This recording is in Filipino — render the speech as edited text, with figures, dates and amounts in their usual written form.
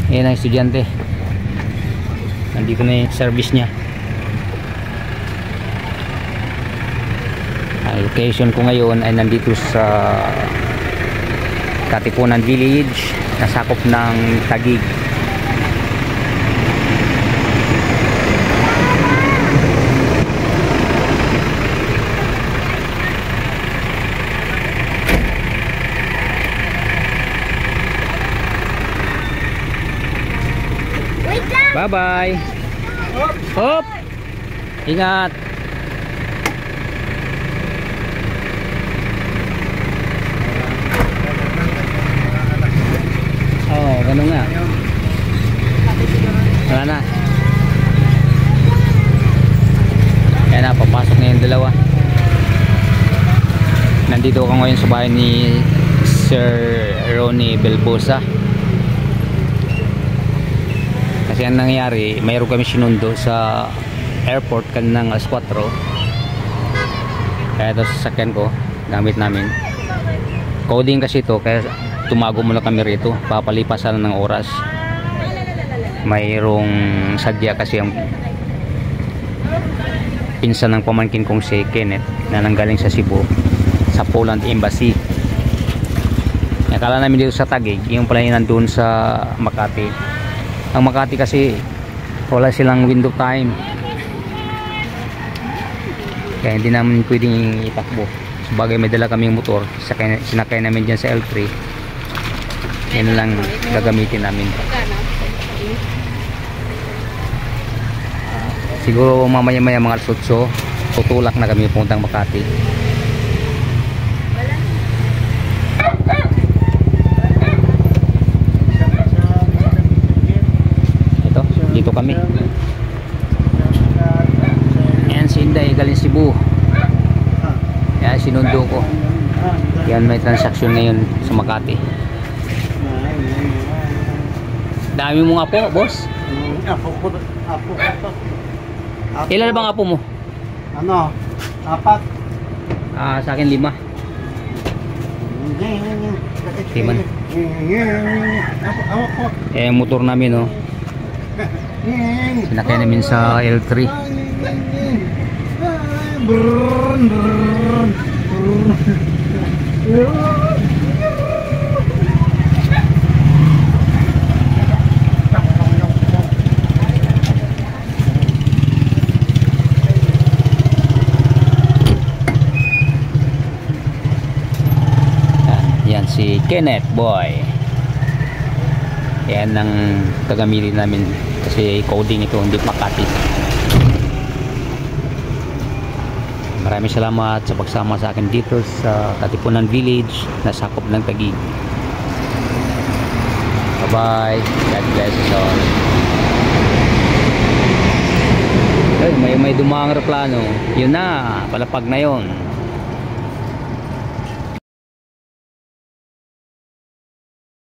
Ayan ang estudyante. Nandito na yung service niya. Ang location ko ngayon ay nandito sa Katipunan Village, nasakop ng Taguig. Bye-bye. Hop. Ingat. Oh, ganun nga. Wala na. Yan na, papasok na yung dalawa. Nandito ako ngayon sa bahay ni Sir Ronnie Belbosa. Kasi ang nangyari, mayroon kami sinundo sa airport kaninang alas 4. Kaya ito sasakyan ko, gamit namin. Coding kasi ito, kaya tumago muna kami rito. Papalipasan ng oras. Mayroong sadya kasi ang pinsan ng pamangkin kong si Kenneth na nanggaling sa Cebu, sa Poland Embassy. Akala namin dito sa Taguig, yung pala yun nandun sa Makati. Ang Makati kasi wala silang window time, kaya hindi namin pwedeng itakbo. Sabagay may dala kaming motor, sinakay namin dyan sa L3. Yan lang gagamitin namin. Siguro mamaya mga alas 8 tutulak na kami puntang Makati. Dito kami. Yan si Inday galing Cebu. Yan sinundo ko. Yan may transaction ngayon sa Makati. Dami mong apo, boss? Apo. Ilan bang apo mo? Ano? 4. Sa akin 5. Timan. Eh motor namin, oh. Sinakay namin sa L3. Yan si Kenneth boy. Yan ang gagamitin namin kasi coding ito, hindi Makati. Maraming salamat sa pagsama sa akin dito sa Katipunan Village na sakop ng Taguig. Bye bye. God bless us all. Ay, may dumaang aeroplano. Yun na, palapag na yun.